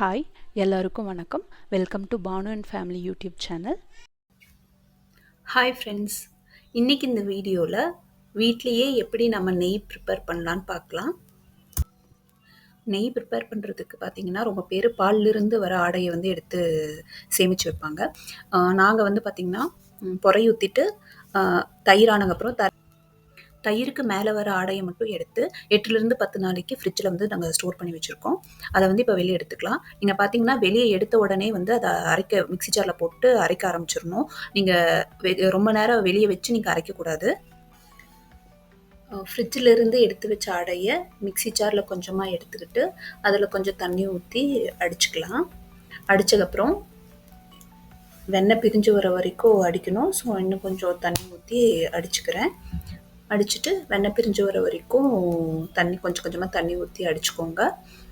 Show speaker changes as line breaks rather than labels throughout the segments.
Hi எல்லாருக்கும் வணக்கம். Welcome to Banu and family YouTube channel.
Hi friends, இன்றைக்கி இந்த வீடியோவில் வீட்லேயே எப்படி நம்ம நெய் ப்ரிப்பேர் பண்ணலான்னு பார்க்கலாம். நெய் ப்ரிப்பேர் பண்ணுறதுக்கு பார்த்திங்கன்னா ரொம்ப பேர் பாலிலிருந்து வர ஆடையை வந்து எடுத்து சேமித்து வைப்பாங்க. நாங்கள் வந்து பார்த்திங்கன்னா பொறை ஊற்றிட்டு தயிரானதுக்கப்புறம் தயிருக்கு மேலே வர ஆடையை மட்டும் எடுத்து 8லேருந்து 10 நாளைக்கு ஃப்ரிட்ஜில் வந்து நாங்கள் ஸ்டோர் பண்ணி வச்சுருக்கோம். அதை வந்து இப்போ வெளியே எடுத்துக்கலாம். நீங்கள் பார்த்தீங்கன்னா வெளியே எடுத்த உடனே வந்து அதை மிக்ஸி ஜாரில் போட்டு அரைக்க ஆரம்பிச்சிடணும். நீங்கள் ரொம்ப நேரம் வெளியே வச்சு நீங்கள் அரைக்கக்கூடாது. ஃப்ரிட்ஜிலேருந்து எடுத்து வச்ச ஆடையை மிக்ஸி ஜாரில் கொஞ்சமாக எடுத்துக்கிட்டு அதில் கொஞ்சம் தண்ணி ஊற்றி அடிச்சுக்கலாம். அடித்ததுக்கப்புறம் வெண்ணெய் பிரிஞ்சு வர வரைக்கும் அடிக்கணும். ஸோ இன்னும் கொஞ்சம் தண்ணி ஊற்றி அடிச்சுக்கிறேன். அடிச்சுட்டு வெண்ணெய் பிரிஞ்சு வர வரைக்கும் கொஞ்சம் கொஞ்சமாக தண்ணி ஊற்றி அடிச்சுக்கோங்க.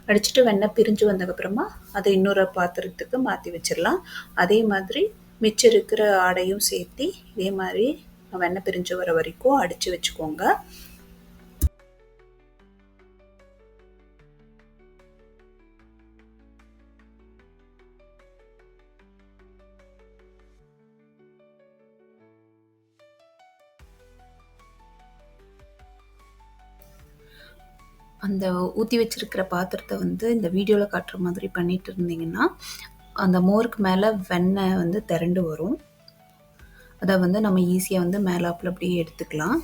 அடிச்சுட்டு வெண்ணெய் பிரிஞ்சு வந்ததுக்கப்புறமா அதை இன்னொரு பாத்திரத்துக்கு மாற்றி வச்சிடலாம். அதே மாதிரி மிச்சம் இருக்கிற ஆடையும் சேர்த்து இதே மாதிரி வெண்ணெய் பிரிஞ்சு வர வரைக்கும் அடித்து வச்சுக்கோங்க. அந்த ஊற்றி வச்சுருக்கிற பாத்திரத்தை வந்து இந்த வீடியோவில் காட்டுற மாதிரி பண்ணிட்டு இருந்தீங்கன்னா அந்த மோருக்கு மேலே வெண்ணெய் வந்து திரண்டு வரும். அதை வந்து நம்ம ஈஸியாக வந்து மேலாப்பில் அப்படியே எடுத்துக்கலாம்.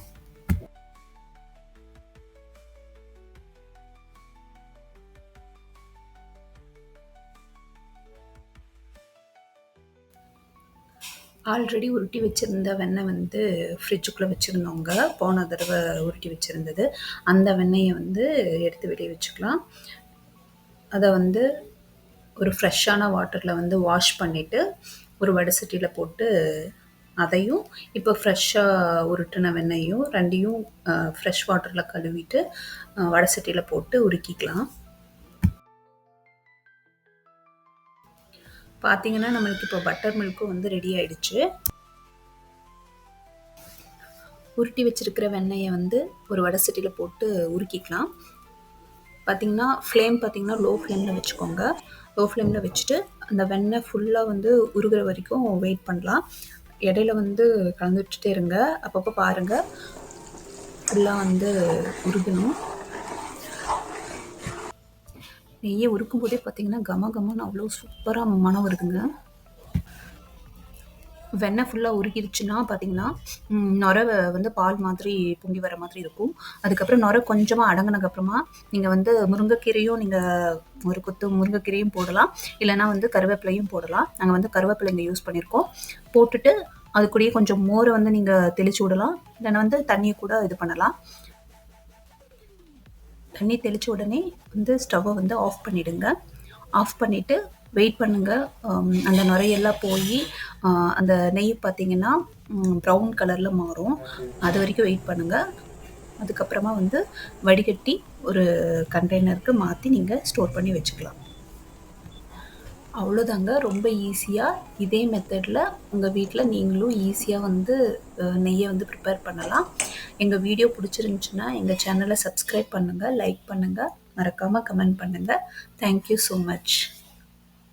ஆல்ரெடி உருட்டி வச்சுருந்த வெண்ணெய் வந்து ஃப்ரிட்ஜுக்குள்ளே வச்சுருந்தவங்க போன தடவை உருட்டி வச்சுருந்தது. அந்த வெண்ணெயை வந்து எடுத்து வெளியே வச்சுக்கலாம். அதை வந்து ஒரு ஃப்ரெஷ்ஷான வாட்டரில் வந்து வாஷ் பண்ணிவிட்டு ஒரு வடை சட்டியில் போட்டு அதையும் இப்போ ஃப்ரெஷ்ஷாக உருட்டின வெண்ணெயும் ரெண்டையும் ஃப்ரெஷ் வாட்டரில் கழுவிட்டு வடை சட்டியில் போட்டு உருக்கிக்கலாம். பார்த்தீங்கன்னா நம்மளுக்கு இப்போ பட்டர் மில்க்கும் வந்து ரெடி ஆகிடுச்சு. உருட்டி வச்சுருக்கிற வெண்ணெயை வந்து ஒரு வடை சட்டியில் போட்டு உருக்கிக்கலாம். பார்த்திங்கன்னா ஃப்ளேம் பார்த்திங்கன்னா லோ ஃப்ளேமில் வச்சுக்கோங்க. லோ ஃப்ளேமில் வச்சுட்டு அந்த வெண்ணெய் ஃபுல்லாக வந்து உருகிற வரைக்கும் வெயிட் பண்ணலாம். இடையில வந்து கலந்து விட்டுட்டே இருங்க. அப்பப்போ பாருங்கள் ஃபுல்லாக வந்து உருகணும். நெய்யை உருக்கும் போதே பார்த்திங்கன்னா கமன்னு அவ்வளோ சூப்பராக மனம் வருதுங்க. வெண்ணெய் ஃபுல்லாக உருகிடுச்சுன்னா பார்த்திங்கன்னா நுரை வந்து பால் மாதிரி பொங்கி வர மாதிரி இருக்கும். அதுக்கப்புறம் நுரை கொஞ்சமாக அடங்கினதுக்கப்புறமா நீங்கள் வந்து முருங்கைக்கீரையும் நீங்கள் ஒரு கொத்து முருங்கைக்கீரையும் போடலாம். இல்லைனா வந்து கருவேப்பிலையும் போடலாம். நாங்கள் வந்து கருவேப்பிலை இங்கே யூஸ் பண்ணியிருக்கோம். போட்டுட்டு அது கூடயே கொஞ்சம் மோரை வந்து நீங்கள் தெளித்து விடலாம். இல்லைனா வந்து தண்ணியை கூட இது பண்ணலாம். தண்ணி தெளித்த உடனே வந்து ஸ்டவ்வை வந்து ஆஃப் பண்ணிவிடுங்க. ஆஃப் பண்ணிவிட்டு வெயிட் பண்ணுங்கள். அந்த நுரையெல்லாம் போய் அந்த நெய் பார்த்திங்கன்னா ப்ரௌன் கலரில் மாறும். அது வரைக்கும் வெயிட் பண்ணுங்கள். அதுக்கப்புறமா வந்து வடிகட்டி ஒரு கண்டெய்னருக்கு மாற்றி நீங்கள் ஸ்டோர் பண்ணி வச்சுக்கலாம். அவ்வளோதாங்க. ரொம்ப ஈஸியாக இதே மெத்தடில் உங்கள் வீட்டில் நீங்களும் ஈஸியாக வந்து நெய்யை வந்து ப்ரிப்பேர் பண்ணலாம். எங்கள் வீடியோ பிடிச்சிருந்துச்சுன்னா எங்கள் சேனலை சப்ஸ்கிரைப் பண்ணுங்கள், லைக் பண்ணுங்கள், மறக்காமல் கமெண்ட் பண்ணுங்கள். Thank you so much.